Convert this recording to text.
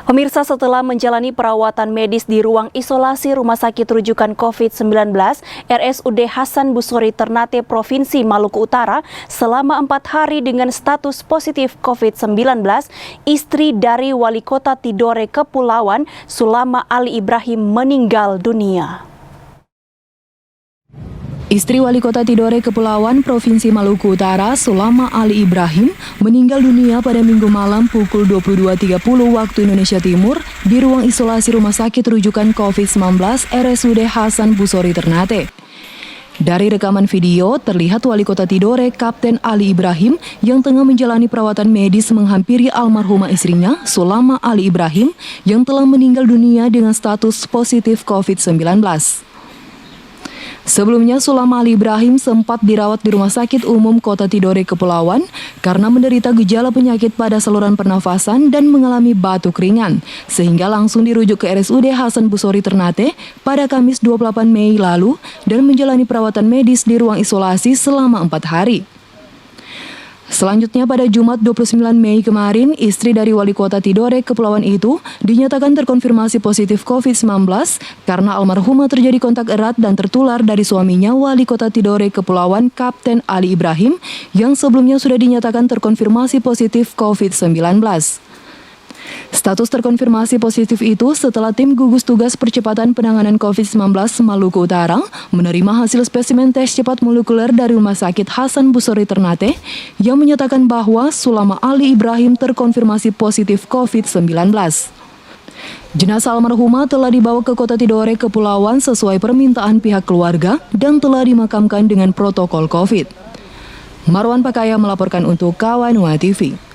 Pemirsa, setelah menjalani perawatan medis di ruang isolasi Rumah Sakit Rujukan COVID-19 RSUD Hasan Busori Ternate Provinsi Maluku Utara selama 4 hari dengan status positif COVID-19, istri dari Wali Kota Tidore Kepulauan, Sulama Ali Ibrahim, meninggal dunia. Istri Wali Kota Tidore Kepulauan Provinsi Maluku Utara, Sulama Ali Ibrahim, meninggal dunia pada Minggu malam pukul 22.30 waktu Indonesia Timur di ruang isolasi Rumah Sakit Rujukan COVID-19 RSUD Hasan Busori Ternate. Dari rekaman video, terlihat Wali Kota Tidore, Kapten Ali Ibrahim, yang tengah menjalani perawatan medis menghampiri almarhumah istrinya, Sulama Ali Ibrahim, yang telah meninggal dunia dengan status positif COVID-19. Sebelumnya, Sulama Ali Ibrahim sempat dirawat di Rumah Sakit Umum Kota Tidore Kepulauan karena menderita gejala penyakit pada saluran pernafasan dan mengalami batuk ringan, sehingga langsung dirujuk ke RSUD Hasan Busori Ternate pada Kamis 28 Mei lalu dan menjalani perawatan medis di ruang isolasi selama 4 hari. Selanjutnya pada Jumat 29 Mei kemarin, istri dari Wali Kota Tidore Kepulauan itu dinyatakan terkonfirmasi positif COVID-19 karena almarhumah terjadi kontak erat dan tertular dari suaminya Wali Kota Tidore Kepulauan Kapten Ali Ibrahim yang sebelumnya sudah dinyatakan terkonfirmasi positif COVID-19. Status terkonfirmasi positif itu setelah tim gugus tugas percepatan penanganan COVID-19 Maluku Utara menerima hasil spesimen tes cepat molekuler dari Rumah Sakit Hasan Busori Ternate yang menyatakan bahwa Sulama Ali Ibrahim terkonfirmasi positif COVID-19. Jenazah almarhumah telah dibawa ke Kota Tidore Kepulauan sesuai permintaan pihak keluarga dan telah dimakamkan dengan protokol COVID. Marwan Pakaya melaporkan untuk Kawanua TV.